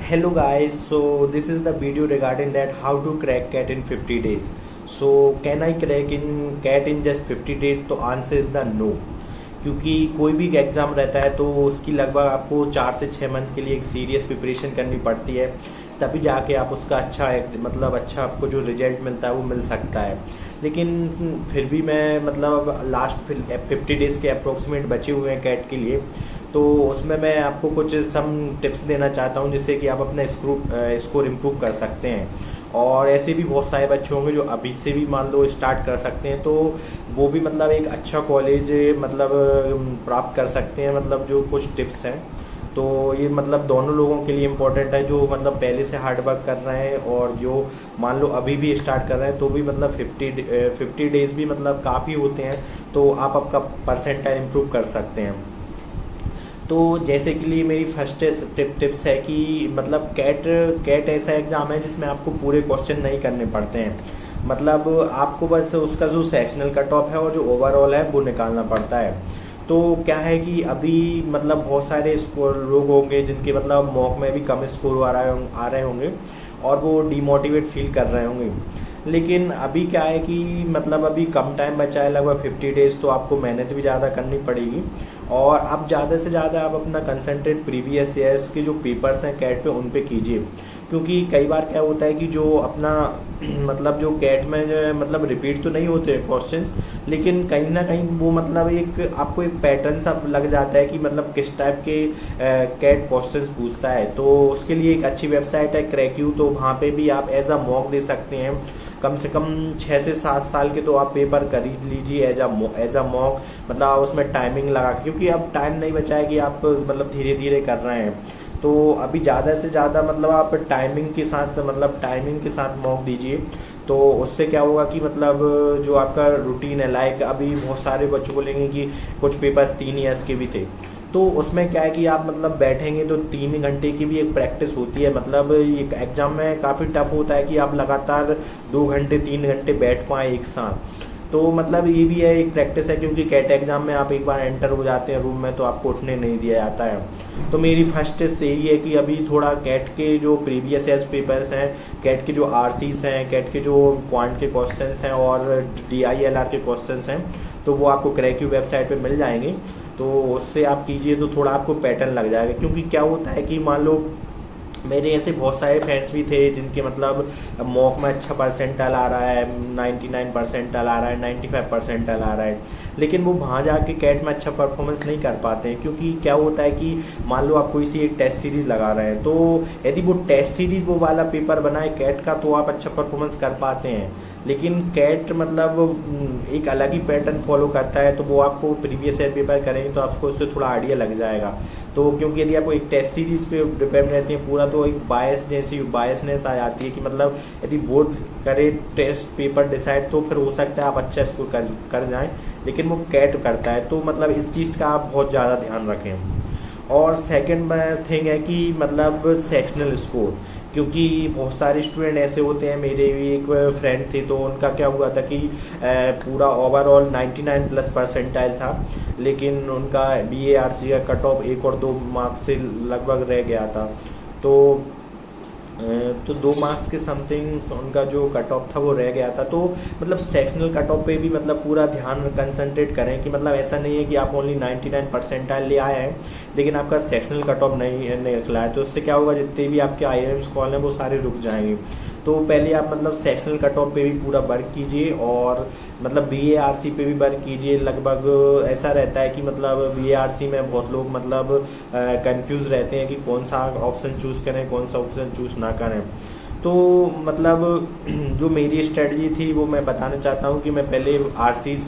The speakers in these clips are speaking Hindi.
Hello guys, so this is the video regarding that how to crack CAT in 50 days. So can I crack in CAT in just 50 days? तो आंसर इज द नो, क्योंकि कोई भी एग्जाम रहता है तो उसकी लगभग आपको 4 से 6 मंथ के लिए एक सीरियस प्रिपरेशन करनी पड़ती है, तभी जाके आप उसका अच्छा आपको जो रिजल्ट मिलता है वो मिल सकता है। लेकिन फिर भी मैं लास्ट 50 डेज के अप्रोक्सीमेट बचे हुए हैं कैट के लिए, तो उसमें मैं आपको कुछ सम टिप्स देना चाहता हूं जिससे कि आप अपना स्कोर इम्प्रूव कर सकते हैं। और ऐसे भी बहुत सारे बच्चे होंगे जो अभी से भी मान लो स्टार्ट कर सकते हैं, तो वो भी एक अच्छा कॉलेज प्राप्त कर सकते हैं। जो कुछ टिप्स हैं तो ये दोनों लोगों के लिए इम्पोर्टेंट है, जो पहले से हार्ड वर्क कर रहे हैं और जो मान लो अभी भी स्टार्ट कर रहे हैं, तो भी 50 डेज भी काफ़ी होते हैं, तो आप आपका परसेंटाइल इम्प्रूव कर सकते हैं। तो जैसे कि लिए मेरी फर्स्ट टिप्स है कि कैट ऐसा एग्जाम है जिसमें आपको पूरे क्वेश्चन नहीं करने पड़ते हैं। आपको बस उसका जो सेक्शनल कट ऑफ है और जो ओवरऑल है वो निकालना पड़ता है। तो क्या है कि अभी बहुत सारे स्कोर लोग होंगे जिनके मॉक में भी कम स्कोर आ रहे होंगे और वो डिमोटिवेट फील कर रहे होंगे। लेकिन अभी क्या है कि अभी कम टाइम बचा है, लगभग 50 डेज, तो आपको मेहनत भी ज़्यादा करनी पड़ेगी और अब ज़्यादा से ज़्यादा आप अपना कंसंट्रेट प्रीवियस ईयर्स के जो पेपर्स हैं कैट पे उन पे कीजिए, क्योंकि कई बार क्या होता है कि जो अपना जो कैट में जो रिपीट तो नहीं होते क्वेश्चंस, लेकिन कहीं ना कहीं वो एक आपको एक पैटर्न सा लग जाता है कि किस टाइप के कैट क्वेश्चंस पूछता है। तो उसके लिए एक अच्छी वेबसाइट है क्रैक्यू, तो वहाँ पे भी आप एज अ मॉक दे सकते हैं। कम से कम 6 से 7 साल के तो आप पेपर कर ही लीजिए एज अ मॉक, उसमें टाइमिंग लगा, क्योंकि अब टाइम नहीं बचा है कि आप धीरे धीरे कर रहे हैं। तो अभी ज़्यादा से ज़्यादा आप टाइमिंग के साथ मॉक दीजिए, तो उससे क्या होगा कि जो आपका रूटीन है, अभी बहुत सारे बच्चों बोलेंगे कि कुछ पेपर्स 3 ईयर्स के भी थे, तो उसमें क्या है कि आप बैठेंगे तो 3 घंटे की भी एक प्रैक्टिस होती है। एक एग्जाम में काफ़ी टफ होता है कि आप लगातार 2 घंटे 3 घंटे बैठ पाए एक साथ। तो ये भी है एक प्रैक्टिस है, क्योंकि कैट एग्जाम में आप एक बार एंटर हो जाते हैं रूम में तो आपको उठने नहीं दिया जाता है। तो मेरी फर्स्ट टिप्स यही है कि अभी थोड़ा कैट के जो प्रीवियस ईयर पेपर्स हैं, कैट के जो आरसीस हैं, कैट के जो क्वांट के क्वेश्चंस हैं और DILR के क्वेश्चंस हैं, तो वो आपको क्रैक्यू वेबसाइट पे मिल जाएंगे। तो उससे आप कीजिए तो थोड़ा आपको पैटर्न लग जाएगा, क्योंकि क्या होता है कि मान लो मेरे ऐसे बहुत सारे फ्रेंड्स भी थे जिनके मॉक में अच्छा परसेंटाइल आ रहा है, 99 परसेंटाइल आ रहा है, 95 परसेंटाइल आ रहा है, लेकिन वो वहाँ जाके कैट में अच्छा परफॉर्मेंस नहीं कर पाते हैं। क्योंकि क्या होता है कि मान लो आप कोई सी एक टेस्ट सीरीज लगा रहे हैं, तो यदि वो टेस्ट सीरीज वो वाला पेपर बनाए कैट का तो आप अच्छा परफॉर्मेंस कर पाते हैं। लेकिन कैट एक अलग ही पैटर्न फॉलो करता है, तो वो आपको प्रीवियस ईयर पेपर करेंगे तो आपको उससे थोड़ा आइडिया लग जाएगा। तो क्योंकि यदि आपको एक टेस्ट सीरीज पे डिपेंड रहते हैं पूरा, तो एक बायसनेस आ जाती है कि यदि बोर्ड करे टेस्ट पेपर डिसाइड तो फिर हो सकता है आप अच्छा स्कोर कर जाएं, लेकिन वो कैट करता है। तो इस चीज़ का आप बहुत ज़्यादा ध्यान रखें। और सेकंड थिंग है कि सेक्शनल स्कोर, क्योंकि बहुत सारे स्टूडेंट ऐसे होते हैं, मेरे भी एक फ्रेंड थे तो उनका क्या हुआ था कि पूरा ओवरऑल 99 प्लस परसेंटाइल था, लेकिन उनका BARC का कट ऑफ 1 और 2 मार्क्स से लगभग रह गया था। तो 2 मार्क्स के समथिंग उनका जो कट ऑफ था वो रह गया था। तो सेक्शनल कट ऑफ पे भी पूरा ध्यान कंसंट्रेट करें कि ऐसा नहीं है कि आप ओनली 99 परसेंटाइल ले आए हैं लेकिन आपका सेक्शनल कट ऑफ नहीं निकला है। तो उससे क्या होगा, जितने भी आपके IIMs कॉल हैं वो सारे रुक जाएंगे। तो पहले आप सेक्शनल कट ऑफ पे भी पूरा वर्क कीजिए और BARC पे भी वर्क कीजिए। लगभग ऐसा रहता है कि BARC में बहुत लोग कंफ्यूज रहते हैं कि कौन सा ऑप्शन चूज करें, कौन सा ऑप्शन चूज ना करें। तो जो मेरी स्ट्रेटजी थी वो मैं बताना चाहता हूँ कि मैं पहले आरसीज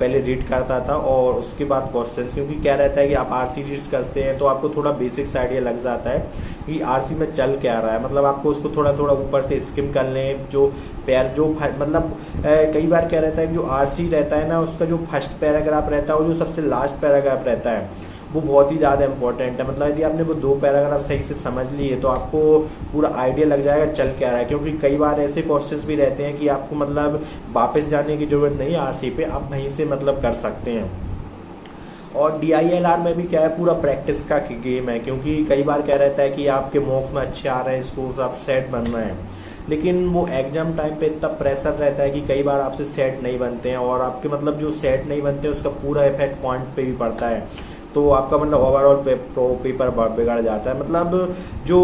रीड करता था और उसके बाद क्वेश्चंस, क्योंकि क्या रहता है कि आप आरसी रीड करते हैं तो आपको थोड़ा बेसिक्स आइडिया लग जाता है कि आरसी में चल क्या रहा है। आपको उसको थोड़ा थोड़ा ऊपर से स्किम कर लें। कई बार क्या रहता है कि जो आरसी रहता है ना, उसका जो फर्स्ट पैराग्राफ रहता है और जो सबसे लास्ट पैराग्राफ रहता है वो बहुत ही ज़्यादा इंपॉर्टेंट है। यदि आपने वो 2 पैराग्राफ सही से समझ लिए तो आपको पूरा आइडिया लग जाएगा चल क्या रहा है। क्योंकि कई बार ऐसे क्वेश्चंस भी रहते हैं कि आपको वापस जाने की जरूरत नहीं है आरसी पे, आप वहीं से कर सकते हैं। और DILR में भी क्या है, पूरा प्रैक्टिस का गेम है, क्योंकि कई बार क्या रहता है कि आपके मॉक्स में अच्छे आ रहे हैं, स्कोर आप सेट बन रहे हैं, लेकिन वो एग्जाम टाइम पे इतना प्रेशर रहता है कि कई बार आपसे सेट नहीं बनते हैं, और आपके मतलब जो सेट नहीं बनते हैं उसका पूरा इफेक्ट पॉइंट पे भी पड़ता है, तो आपका मतलब ओवरऑल पेपर बिगड़ जाता है। मतलब जो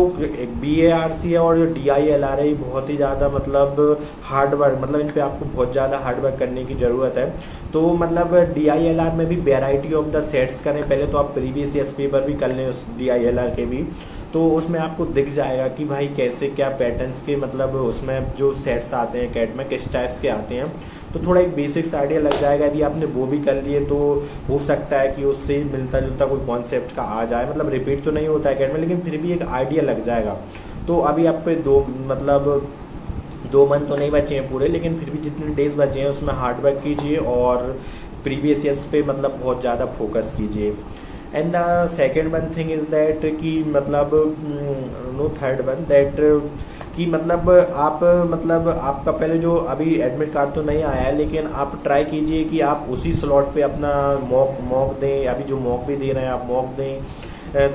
BARC है और जो DILR है, ये बहुत ही ज़्यादा मतलब हार्ड वर्क, मतलब इन पे आपको बहुत ज़्यादा हार्ड वर्क करने की ज़रूरत है। तो मतलब DILR में भी वेराइटी ऑफ द सेट्स करें, पहले तो आप प्रीवियस ईयर पेपर भी कर लें उस DILR के भी, तो उसमें आपको दिख जाएगा कि भाई कैसे क्या पैटर्न्स के मतलब उसमें जो सेट्स आते हैं कैट में किस टाइप्स के आते हैं, तो थोड़ा एक बेसिक्स आइडिया लग जाएगा। यदि आपने वो भी कर लिए तो हो सकता है कि उससे मिलता जुलता कोई कॉन्सेप्ट का आ जाए, मतलब रिपीट तो नहीं होता है कैट में, लेकिन फिर भी एक आइडिया लग जाएगा। तो अभी आप पे 2 मंथ तो नहीं बचे हैं पूरे, लेकिन फिर भी जितने डेज बचे हैं उसमें हार्ड वर्क कीजिए और प्रीवियस ईयर्स पे मतलब बहुत ज़्यादा फोकस कीजिए। And the second one thing is that कि मतलब नो थर्ड वन दैट कि मतलब आप मतलब आपका पहले जो अभी एडमिट कार्ड तो नहीं आया है, लेकिन आप ट्राई कीजिए कि आप उसी स्लॉट पे अपना मॉक दें, अभी जो मॉक भी दे रहे हैं आप मॉक दें,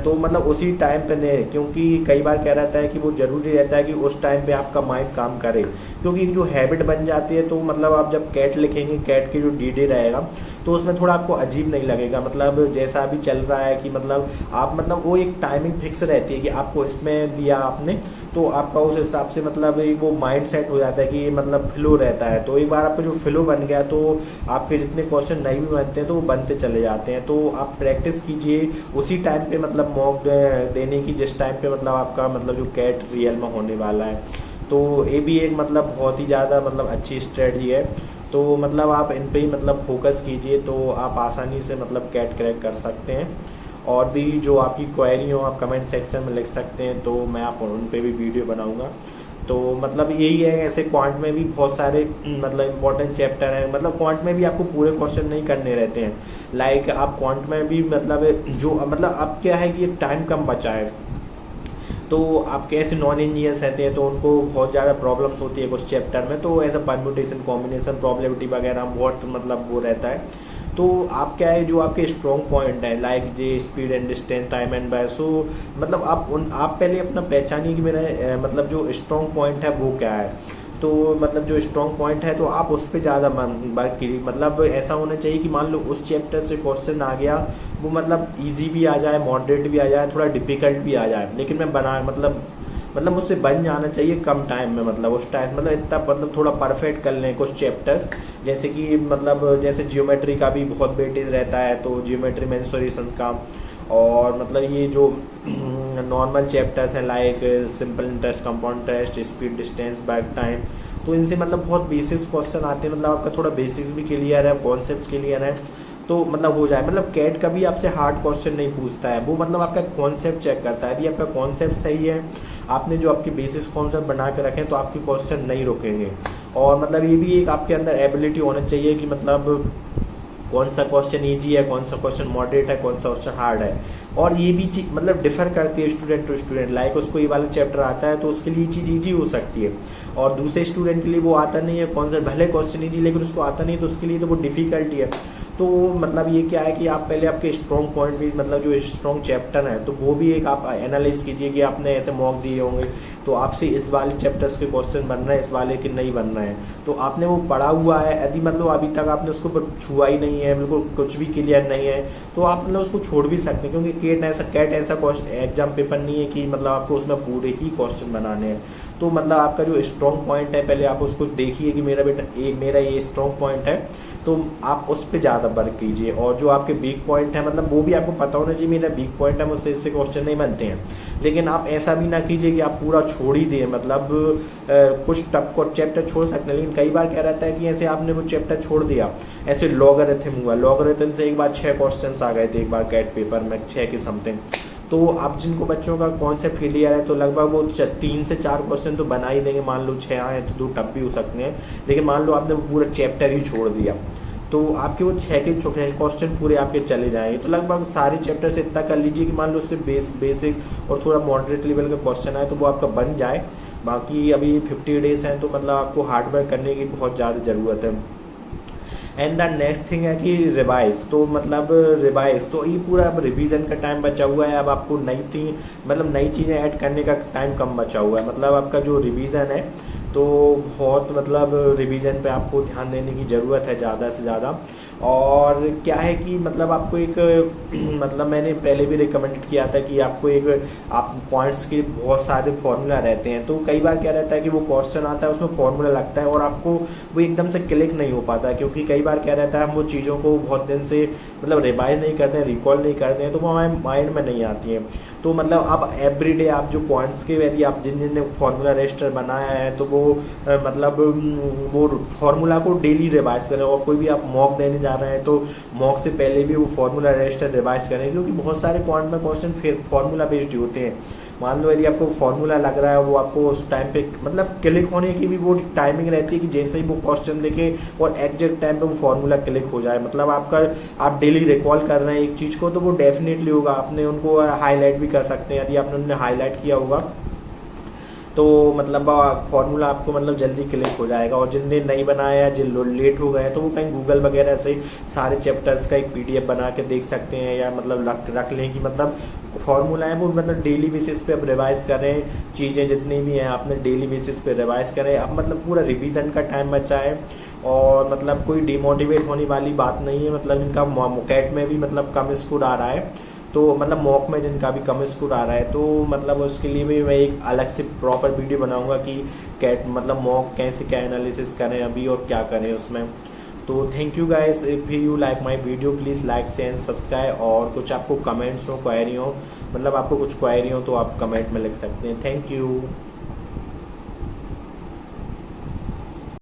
तो मतलब उसी टाइम पे दें, क्योंकि कई बार क्या रहता है कि वो जरूरी रहता है कि उस टाइम पे आपका माइंड काम करे, क्योंकि जो हैबिट बन जाती है, तो मतलब आप जब कैट लिखेंगे, कैट के जो DD रहेगा तो उसमें थोड़ा आपको अजीब नहीं लगेगा, मतलब जैसा अभी चल रहा है कि मतलब आप मतलब वो एक टाइमिंग फिक्स रहती है कि आपको इसमें दिया आपने, तो आपका उस हिसाब से मतलब वो माइंड सेट हो जाता है कि मतलब फ्लो रहता है। तो एक बार आपका जो फ्लो बन गया तो आपके जितने क्वेश्चन नहीं भी बनते हैं तो वो बनते चले जाते हैं। तो आप प्रैक्टिस कीजिए उसी टाइम पे मतलब मॉक देने की जिस टाइम पे मतलब आपका मतलब जो कैट रियल में होने वाला है। तो ये भी एक मतलब बहुत ही ज़्यादा मतलब अच्छी स्ट्रेटजी है। तो मतलब आप इन पे ही मतलब फोकस कीजिए, तो आप आसानी से मतलब कैट क्रैक कर सकते हैं। और भी जो आपकी क्वेरी हो आप कमेंट सेक्शन में लिख सकते हैं, तो मैं आप उन पे भी वीडियो बनाऊंगा। तो मतलब यही है, ऐसे क्वांट में भी बहुत सारे मतलब इंपॉर्टेंट चैप्टर हैं, मतलब क्वांट में भी आपको पूरे क्वेश्चन नहीं करने रहते हैं। लाइक आप क्वांट में भी मतलब जो मतलब अब क्या है कि टाइम कम बचा है, तो आपके ऐसे नॉन इंजीनियर्स रहते हैं तो उनको बहुत ज़्यादा प्रॉब्लम्स होती है कुछ चैप्टर में, तो ऐसा परम्यूटेशन कॉम्बिनेशन प्रोबेबिलिटी वगैरह बहुत मतलब वो रहता है। तो आप क्या है जो आपके स्ट्रॉन्ग पॉइंट है लाइक जे speed and distance time and by, so मतलब आप पहले अपना पहचानिए कि मेरा मतलब जो स्ट्रॉन्ग पॉइंट है वो क्या है। तो मतलब जो स्ट्रॉन्ग पॉइंट है तो आप उस पर ज़्यादा वर्क कीजिए। मतलब ऐसा होना चाहिए कि मान लो उस चैप्टर से क्वेश्चन आ गया, वो मतलब इजी भी आ जाए, मॉडरेट भी आ जाए, थोड़ा डिफिकल्ट भी आ जाए, लेकिन मैं बना मतलब मुझसे बन जाना चाहिए कम टाइम में, मतलब उस टाइम मतलब इतना मतलब थोड़ा परफेक्ट कर लें कुछ चैप्टर्स, जैसे कि मतलब जैसे जियोमेट्री का भी बहुत वेटेज रहता है, तो जियोमेट्री मेंसुरेशंस का, और मतलब ये जो नॉर्मल चैप्टर्स हैं like simple interest, compound interest, speed distance back time, तो इनसे मतलब बहुत बेसिक्स क्वेश्चन आते हैं, मतलब आपका थोड़ा बेसिक्स भी क्लियर है, कॉन्सेप्ट क्लियर है, तो मतलब हो जाए। मतलब कैट कभी आपसे हार्ड क्वेश्चन नहीं पूछता है, वो मतलब आपका कॉन्सेप्ट चेक करता है। यदि आपका कॉन्सेप्ट सही है, आपने जो आपके बेसिस कॉन्सेप्ट बना के रखे तो आपके क्वेश्चन नहीं रुकेंगे। और मतलब ये भी एक आपके अंदर एबिलिटी होना चाहिए कि मतलब कौन सा क्वेश्चन इजी है, कौन सा क्वेश्चन मॉडरेट है, कौन सा क्वेश्चन हार्ड है। और ये भी चीज मतलब डिफर करती है स्टूडेंट टू स्टूडेंट, लाइक उसको ये वाला चैप्टर आता है तो उसके लिए चीज इजी हो सकती है, और दूसरे स्टूडेंट के लिए वो आता नहीं है कॉन्सेप्ट, भले क्वेश्चन इजी लेकिन उसको आता नहीं, तो उसके लिए तो वो डिफिकल्टी है। तो मतलब ये क्या है कि आप पहले आपके स्ट्रॉन्ग पॉइंट भी मतलब जो स्ट्रॉन्ग चैप्टर है तो वो भी एक आप एनालाइज कीजिए कि आपने ऐसे मॉक दिए होंगे तो आपसे इस वाले चैप्टर्स के क्वेश्चन बन रहे हैं, इस वाले के नहीं बन रहे हैं, तो आपने वो पढ़ा हुआ है। यदि मतलब अभी तक आपने उसको छुआ ही नहीं है, बिल्कुल कुछ भी क्लियर नहीं है, तो आप मतलब उसको छोड़ भी सकते हैं, क्योंकि कैट ऐसा एग्जाम पेपर नहीं है कि मतलब आपको उसमें पूरे ही क्वेश्चन बनाने हैं। तो मतलब आपका जो स्ट्रॉन्ग पॉइंट है पहले आप उसको देखिए कि मेरा ये स्ट्रॉन्ग पॉइंट है, तो आप उस पर ज़्यादा वर्क कीजिए। और जो आपके वीक पॉइंट है मतलब वो भी आपको पता होना चाहिए, मेरा वीक पॉइंट है, मुझसे इससे क्वेश्चन नहीं बनते हैं, लेकिन आप ऐसा भी ना कीजिए कि आप पूरा छोड़ ही दें। मतलब कुछ टफ को चैप्टर छोड़ सकते हैं, लेकिन कई बार क्या रहता है कि ऐसे आपने वो चैप्टर छोड़ दिया, ऐसे लॉगरिथम हुआ, लॉगरिथम से एक बार 6 क्वेश्चन आ गए थे एक बार कैट पेपर में, 6 के समथिंग। तो आप जिनको बच्चों का कॉन्सेप्ट क्लियर है तो लगभग वो 3 से 4 क्वेश्चन तो बना ही देंगे। मान लो 6 आए तो 2 टफ भी हो सकते हैं, लेकिन मान लो आपने पूरा चैप्टर ही छोड़ दिया तो आपके वो 6 के क्वेश्चन पूरे आपके चले जाएंगे। तो लगभग सारे चैप्टर से इतना कर लीजिए कि मान लो उससे बेसिक्स और थोड़ा मॉडरेट लेवल का क्वेश्चन आए तो वो आपका बन जाए। बाकी अभी 50 डेज हैं तो मतलब आपको हार्ड वर्क करने की बहुत ज़्यादा ज़रूरत है। एंड द नेक्स्ट थिंग है कि रिवाइज, तो मतलब रिवाइज तो ये पूरा अब रिवीजन का टाइम बचा हुआ है। अब आपको नई चीजें ऐड करने का टाइम कम बचा हुआ है। मतलब आपका जो रिवीजन है तो बहुत मतलब रिवीजन पे आपको ध्यान देने की ज़रूरत है ज़्यादा से ज़्यादा। और क्या है कि मतलब आपको एक मतलब मैंने पहले भी रिकमेंडेड किया था कि आपको आप पॉइंट्स के बहुत सारे फॉर्मूला रहते हैं, तो कई बार क्या रहता है कि वो क्वेश्चन आता है उसमें फॉर्मूला लगता है और आपको वो एकदम से क्लिक नहीं हो पाता, क्योंकि कई बार क्या रहता है हम वो चीज़ों को बहुत दिन से मतलब रिवाइज नहीं करते हैं, रिकॉल नहीं करते हैं, तो वो हमारे माइंड में नहीं आती है। तो मतलब अब एवरीडे आप जो पॉइंट्स के यदि आप जिन जिन ने फॉर्मूला रजिस्टर बनाया है तो वो मतलब वो फॉर्मूला को डेली रिवाइज करें, और कोई भी आप मॉक देने जा रहे हैं तो मॉक से पहले भी वो फॉर्मूला रजिस्टर रिवाइज करें, क्योंकि बहुत सारे पॉइंट में क्वेश्चन फिर फॉर्मूला बेस्ड होते हैं। मान लो यदि आपको फॉर्मूला लग रहा है वो आपको उस टाइम पे मतलब क्लिक होने की भी वो टाइमिंग रहती है कि जैसे ही वो क्वेश्चन देखे और एग्जैक्ट टाइम पे वो फॉर्मूला क्लिक हो जाए। मतलब आप डेली रिकॉल कर रहे हैं एक चीज को तो वो डेफिनेटली होगा। आपने उनको हाईलाइट भी कर सकते हैं, यदि आपने उन्हें हाईलाइट किया होगा तो मतलब फॉर्मूला आपको मतलब जल्दी क्लिक हो जाएगा। और जिनने नहीं बनाया या जिन लेट हो गए तो वो कहीं गूगल वगैरह से सारे चैप्टर्स का एक PDF बना के देख सकते हैं, या मतलब रख लें कि मतलब फॉर्मूला है वो मतलब डेली बेसिस पे अब रिवाइज करें, चीज़ें जितनी भी हैं आपने डेली बेसिस पे रिवाइज करें। अब मतलब पूरा रिवीजन का टाइम बचा है और मतलब कोई डिमोटिवेट होने वाली बात नहीं है। मतलब इनका कैट में भी मतलब कम स्कोर आ रहा है, तो मतलब मॉक में जिनका भी कम स्कोर आ रहा है, तो मतलब उसके लिए भी मैं एक अलग से प्रॉपर वीडियो बनाऊंगा कि कैट मतलब मॉक कैसे क्या एनालिसिस करें अभी और क्या करें उसमें। तो thank you guys, if you like my video please like share subscribe. और कुछ आपको कमेंट्स हो, क्वेरी हो, मतलब आपको कुछ क्वेरी हो तो आप कमेंट में लिख सकते हैं। Thank you.